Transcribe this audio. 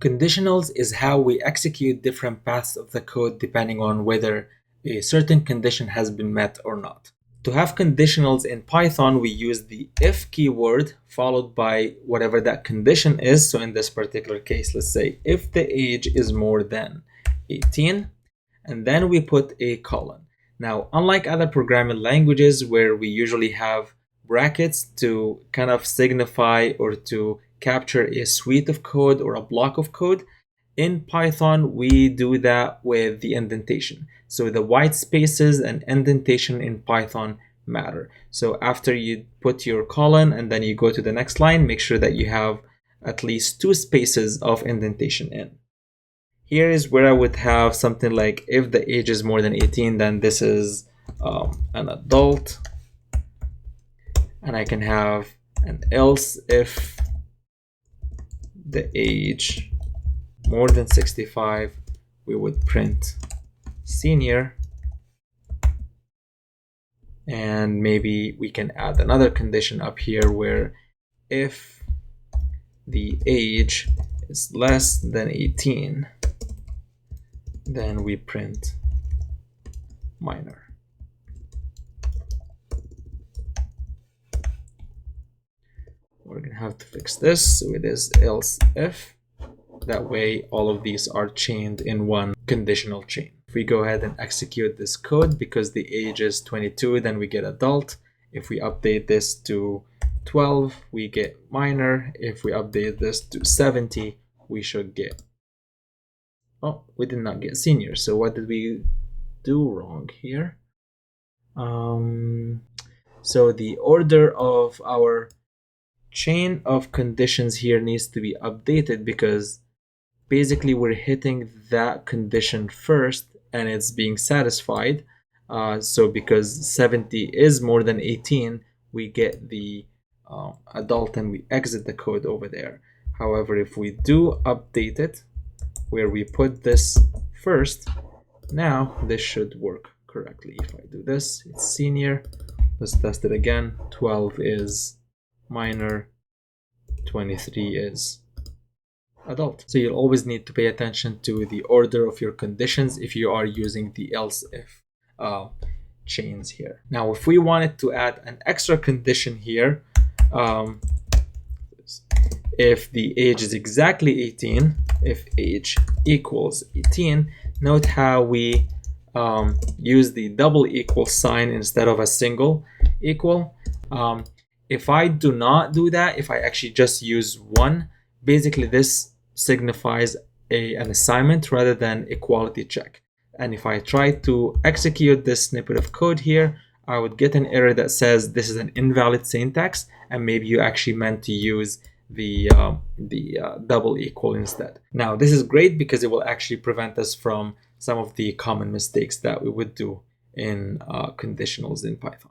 Conditionals is how we execute different paths of the code depending on whether a certain condition has been met or not. To have conditionals in Python, we use the if keyword followed by whatever that condition is. So in this particular case, let's say if the age is more than 18, and then we put a colon. Now, unlike other programming languages where we usually have brackets to kind of signify or to capture a suite of code or a block of code, in Python, we do that with the indentation. So the white spaces and indentation in Python matter. So after you put your colon and then you go to the next line, make sure that you have at least 2 spaces of indentation in. Here is where I would have something like if the age is more than 18, then this is an adult. And I can have an else if the age more than 65, we would print senior. And maybe we can add another condition up here where if the age is less than 18, then we print minor. We're gonna have to fix this, so it is else if. That way all of these are chained in one conditional chain. If we go ahead and execute this code, because the age is 22, then we get adult. If we update this to 12, we get minor. If we update this to 70, we should get, oh, we did not get senior. So what did we do wrong here? So the order of our chain of conditions here needs to be updated because basically we're hitting that condition first and it's being satisfied. So because 70 is more than 18, we get the adult and we exit the code over there. However, if we do update it where we put this first, now this should work correctly. If I do this, it's senior. Let's test it again. 12 is minor, 23 is adult. So you'll always need to pay attention to the order of your conditions if you are using the else if chains here. Now, if we wanted to add an extra condition here, if the age is exactly 18, if age equals 18, note how we use the double equal sign instead of a single equal. If I do not do that, if I actually just use 1, basically this signifies an assignment rather than equality check. And if I try to execute this snippet of code here, I would get an error that says this is an invalid syntax, and maybe you actually meant to use the double equal instead. Now, this is great because it will actually prevent us from some of the common mistakes that we would do in conditionals in Python.